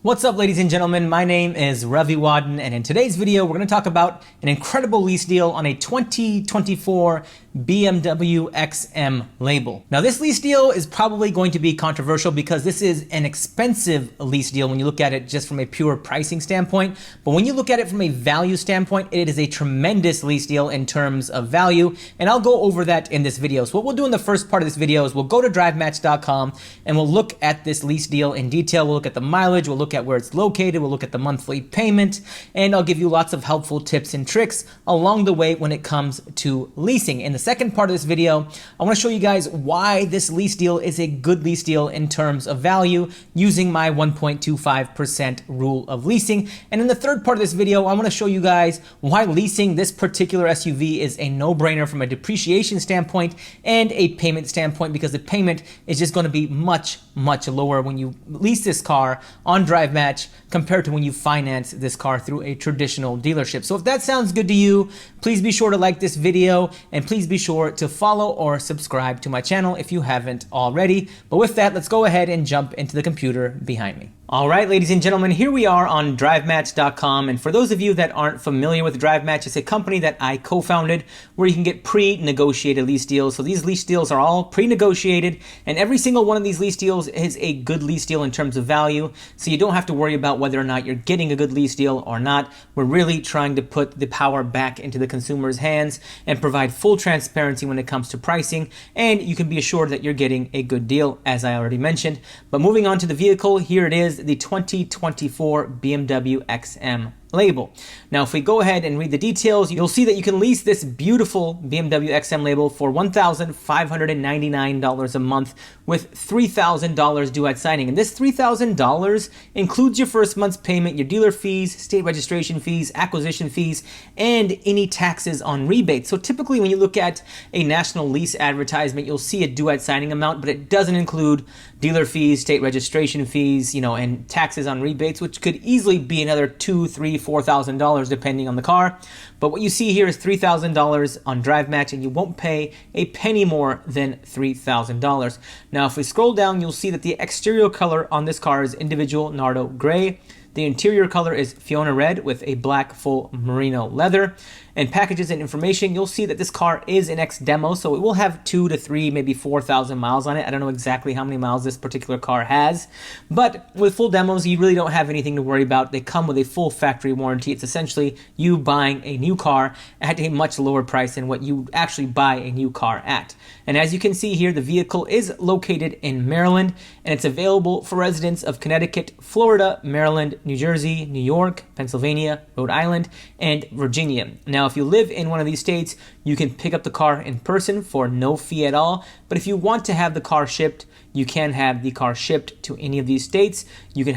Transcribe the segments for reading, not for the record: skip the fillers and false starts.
What's up, ladies and gentlemen? My name is Ravi Wadden, and in today's video, we're going to talk about an incredible lease deal on a 2024 BMW XM Label. Now, this lease deal is probably going to be controversial because this is an expensive lease deal when you look at it just from a pure pricing standpoint. But when you look at it from a value standpoint, it is a tremendous lease deal in terms of value, and I'll go over that in this video. So what we'll do in the first part of this video is we'll go to DriveMatch.com and we'll look at this lease deal in detail. We'll look at the mileage, we'll look at where it's located, we'll look at the monthly payment, and I'll give you lots of helpful tips and tricks along the way when it comes to leasing. In the second part of this video, I want to show you guys why this lease deal is a good lease deal in terms of value using my 1.25% rule of leasing. And in the third part of this video, I want to show you guys why leasing this particular SUV is a no-brainer from a depreciation standpoint and a payment standpoint, because the payment is just going to be much lower when you lease this car on DriveMatch compared to when you finance this car through a traditional dealership. So if that sounds good to you, please be sure to like this video and please be sure to follow or subscribe to my channel if you haven't already. But with that, let's go ahead and jump into the computer behind me. All right, ladies and gentlemen, here we are on DriveMatch.com. And for those of you that aren't familiar with DriveMatch, it's a company that I co-founded where you can get pre-negotiated lease deals. So these lease deals are all pre-negotiated, and every single one of these lease deals is a good lease deal in terms of value. So you don't have to worry about whether or not you're getting a good lease deal or not. We're really trying to put the power back into the consumer's hands and provide full transparency when it comes to pricing. And you can be assured that you're getting a good deal, as I already mentioned. But moving on to the vehicle, here it is, the 2024 BMW XM Label. Now, if we go ahead and read the details, you'll see that you can lease this beautiful BMW XM Label for $1,599 a month with $3,000 due at signing. And this $3,000 includes your first month's payment, your dealer fees, state registration fees, acquisition fees, and any taxes on rebates. So typically when you look at a national lease advertisement, you'll see a due at signing amount, but it doesn't include dealer fees, state registration fees, and taxes on rebates, which could easily be another $2,000, $3,000, $4,000 depending on the car. But what you see here is $3,000 on DriveMatch, and you won't pay a penny more than $3,000. Now, if we scroll down, you'll see that the exterior color on this car is individual Nardo gray. The interior color is Fiona red with a black full merino leather. And packages and information, you'll see that this car is an X demo, so it will have 2 to 3, maybe 4,000 miles on it. I don't know exactly how many miles this particular car has, but with full demos, you really don't have anything to worry about. They come with a full factory warranty. It's essentially you buying a new car at a much lower price than what you actually buy a new car at. And as you can see here, the vehicle is located in Maryland, and it's available for residents of Connecticut, Florida, Maryland, New Jersey, New York, Pennsylvania, Rhode Island, and Virginia. Now, if you live in one of these states, you can pick up the car in person for no fee at all. But if you want to have the car shipped, you can have the car shipped to any of these states. You can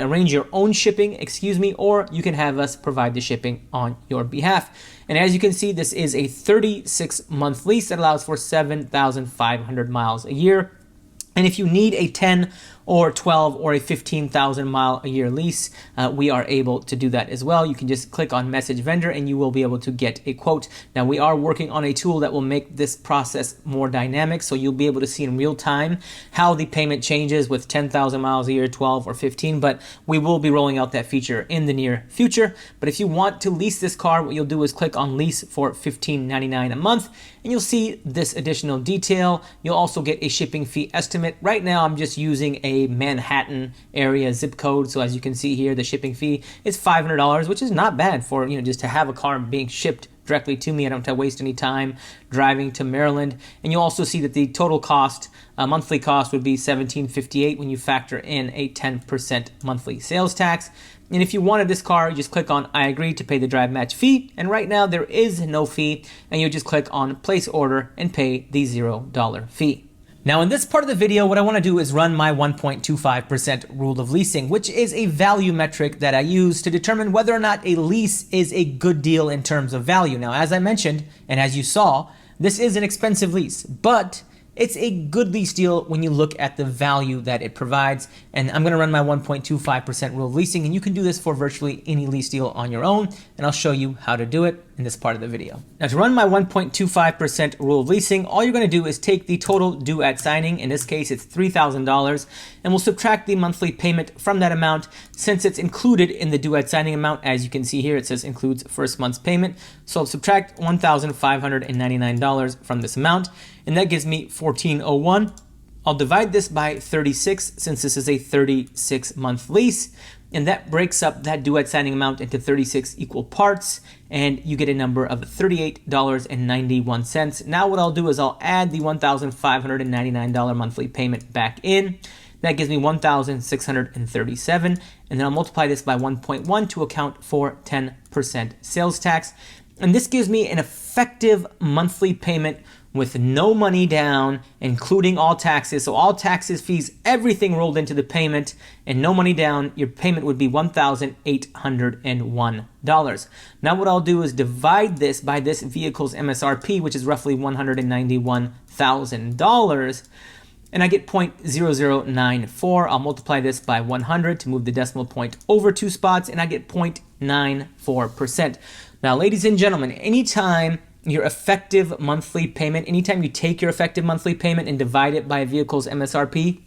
arrange your own shipping, or you can have us provide the shipping on your behalf. And as you can see, this is a 36-month lease that allows for 7,500 miles a year. And if you need a 10 or 12 or a 15,000 mile a year lease, we are able to do that as well. You can just click on message vendor and you will be able to get a quote. Now, we are working on a tool that will make this process more dynamic, so you'll be able to see in real time how the payment changes with 10,000 miles a year, 12 or 15, but we will be rolling out that feature in the near future. But if you want to lease this car, what you'll do is click on lease for $15.99 a month, and you'll see this additional detail. You'll also get a shipping fee estimate. Right now, I'm just using a Manhattan area zip code. So as you can see here, the shipping fee is $500, which is not bad for, just to have a car being shipped directly to me. I don't have to waste any time driving to Maryland. And you'll also see that the total cost, monthly cost, would be $1,758 when you factor in a 10% monthly sales tax. And if you wanted this car, you just click on I agree to pay the DriveMatch fee. And right now there is no fee, and you just click on place order and pay the $0 fee. Now, in this part of the video, what I want to do is run my 1.25% rule of leasing, which is a value metric that I use to determine whether or not a lease is a good deal in terms of value. Now, as I mentioned, and as you saw, this is an expensive lease, but it's a good lease deal when you look at the value that it provides. And I'm going to run my 1.25% rule of leasing, and you can do this for virtually any lease deal on your own, and I'll show you how to do it. in this part of the video. Now to run my 1.25% rule of leasing, all you're going to do is take the total due at signing. In this case, it's $3,000, and we'll subtract the monthly payment from that amount since it's included in the due at signing amount. As you can see here, it says includes first month's payment. So I'll subtract $1,599 from this amount, and that gives me $1,401. I'll divide this by 36 since this is a 36-month lease, and that breaks up that due at signing amount into 36 equal parts, and you get a number of $38.91. Now what I'll do is I'll add the $1,599 monthly payment back in. That gives me $1,637, and then I'll multiply this by 1.1 to account for 10% sales tax. And this gives me an effective monthly payment with no money down, including all taxes. So all taxes, fees, everything rolled into the payment, and no money down. Your payment would be $1,801. Now what I'll do is divide this by this vehicle's MSRP, which is roughly $191,000. And I get 0.0094. I'll multiply this by 100 to move the decimal point over 2 spots, and I get 0.94%. Now, ladies and gentlemen, anytime your effective monthly payment, anytime you take your effective monthly payment and divide it by a vehicle's MSRP,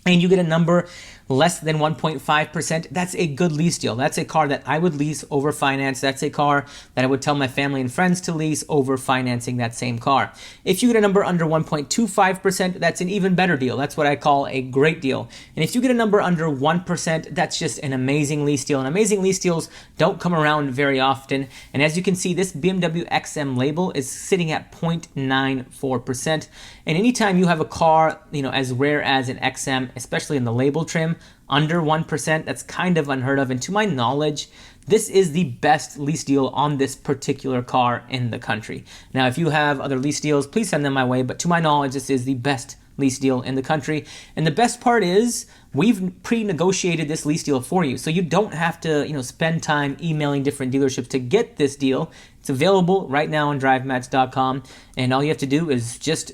and you get a number less than 1.5%, that's a good lease deal. That's a car that I would lease over finance. That's a car that I would tell my family and friends to lease over financing that same car. If you get a number under 1.25%, that's an even better deal. That's what I call a great deal. And if you get a number under 1%, that's just an amazing lease deal. And amazing lease deals don't come around very often. And as you can see, this BMW XM Label is sitting at 0.94%. And anytime you have a car, as rare as an XM, especially in the label trim, under 1%, that's kind of unheard of. And to my knowledge, this is the best lease deal on this particular car in the country. Now, if you have other lease deals, please send them my way. But to my knowledge, this is the best lease deal in the country. And the best part is we've pre-negotiated this lease deal for you. So you don't have to, spend time emailing different dealerships to get this deal. It's available right now on DriveMatch.com. And all you have to do is just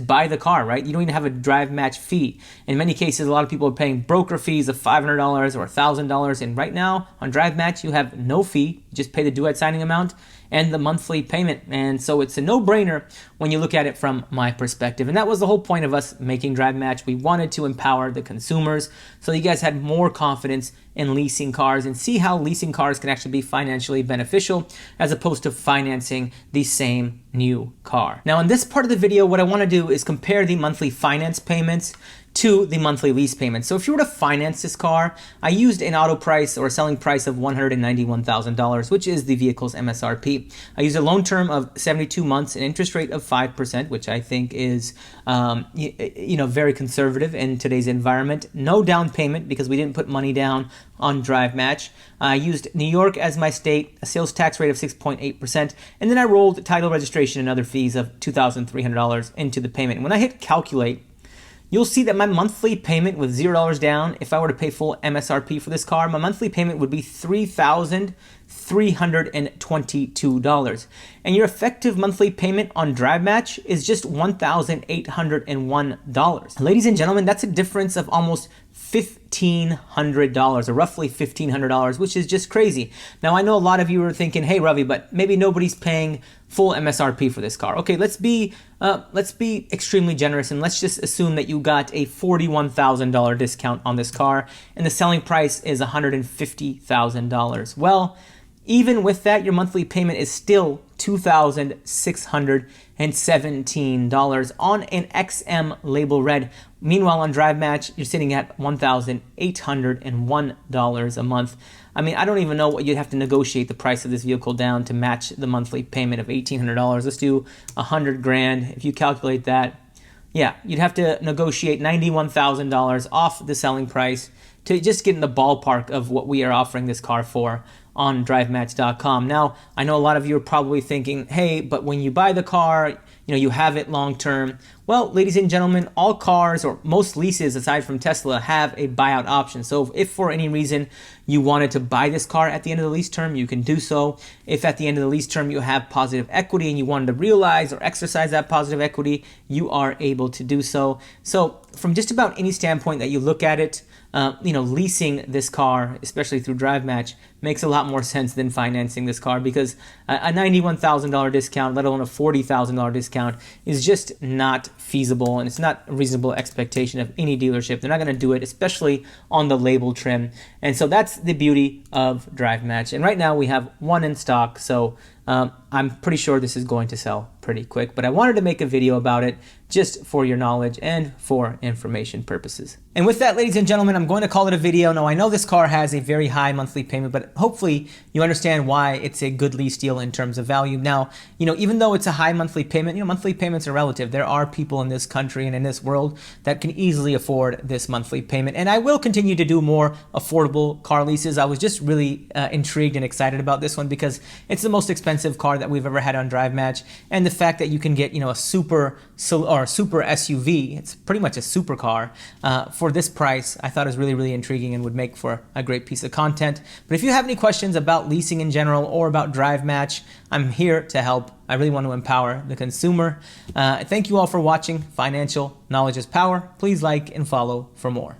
buy the car, right? You don't even have a DriveMatch fee. In many cases, a lot of people are paying broker fees of $500 or $1,000. And right now on DriveMatch, you have no fee. You just pay the due at signing amount and the monthly payment. And so it's a no-brainer when you look at it from my perspective. And that was the whole point of us making DriveMatch. We wanted to empower the consumers so you guys had more confidence in leasing cars and see how leasing cars can actually be financially beneficial as opposed to financing the same new car. Now in this part of the video, what I want to do is compare the monthly finance payments to the monthly lease payment. So if you were to finance this car, I used an auto price or a selling price of $191,000, which is the vehicle's MSRP. I used a loan term of 72 months, an interest rate of 5%, which I think is very conservative in today's environment. No down payment because we didn't put money down on DriveMatch. I used New York as my state, a sales tax rate of 6.8%, and then I rolled title registration and other fees of $2,300 into the payment. And when I hit calculate, you'll see that my monthly payment with $0 down, if I were to pay full MSRP for this car, my monthly payment would be $3,322. And your effective monthly payment on DriveMatch is just $1,801. Ladies and gentlemen, that's a difference of almost $1,500 or roughly $1,500, which is just crazy. Now, I know a lot of you are thinking, hey, Ravi, but maybe nobody's paying full MSRP for this car. Okay, let's be extremely generous and let's just assume that you got a $41,000 discount on this car and the selling price is $150,000. Well, even with that, your monthly payment is still $2,617 on an XM Label Red. Meanwhile, on DriveMatch, you're sitting at $1,801 a month. I mean, I don't even know what you'd have to negotiate the price of this vehicle down to match the monthly payment of $1,800. Let's do $100,000. If you calculate that, yeah, you'd have to negotiate $91,000 off the selling price to just get in the ballpark of what we are offering this car for on DriveMatch.com. Now, I know a lot of you are probably thinking, hey, but when you buy the car, you have it long term. Well, ladies and gentlemen, all cars or most leases aside from Tesla have a buyout option. So if for any reason you wanted to buy this car at the end of the lease term, you can do so. If at the end of the lease term you have positive equity and you wanted to realize or exercise that positive equity, you are able to do so. So from just about any standpoint that you look at it, leasing this car, especially through DriveMatch, makes a lot more sense than financing this car, because a $91,000 discount, let alone a $40,000 discount, is just not feasible, and it's not a reasonable expectation of any dealership. They're not going to do it, especially on the label trim. And so that's the beauty of DriveMatch. And right now we have one in stock, so I'm pretty sure this is going to sell pretty quick, but I wanted to make a video about it just for your knowledge and for information purposes. And with that, ladies and gentlemen, I'm going to call it a video. Now, I know this car has a very high monthly payment, but hopefully you understand why it's a good lease deal in terms of value. Now, even though it's a high monthly payment, monthly payments are relative. There are people in this country and in this world that can easily afford this monthly payment. And I will continue to do more affordable car leases. I was just really intrigued and excited about this one because it's the most expensive car that we've ever had on DriveMatch. And the fact that you can get, a super SUV, it's pretty much a supercar, for this price, I thought it was really, really intriguing and would make for a great piece of content. But if you have any questions about leasing in general or about DriveMatch, I'm here to help. I really want to empower the consumer. Thank you all for watching. Financial knowledge is power. Please like and follow for more.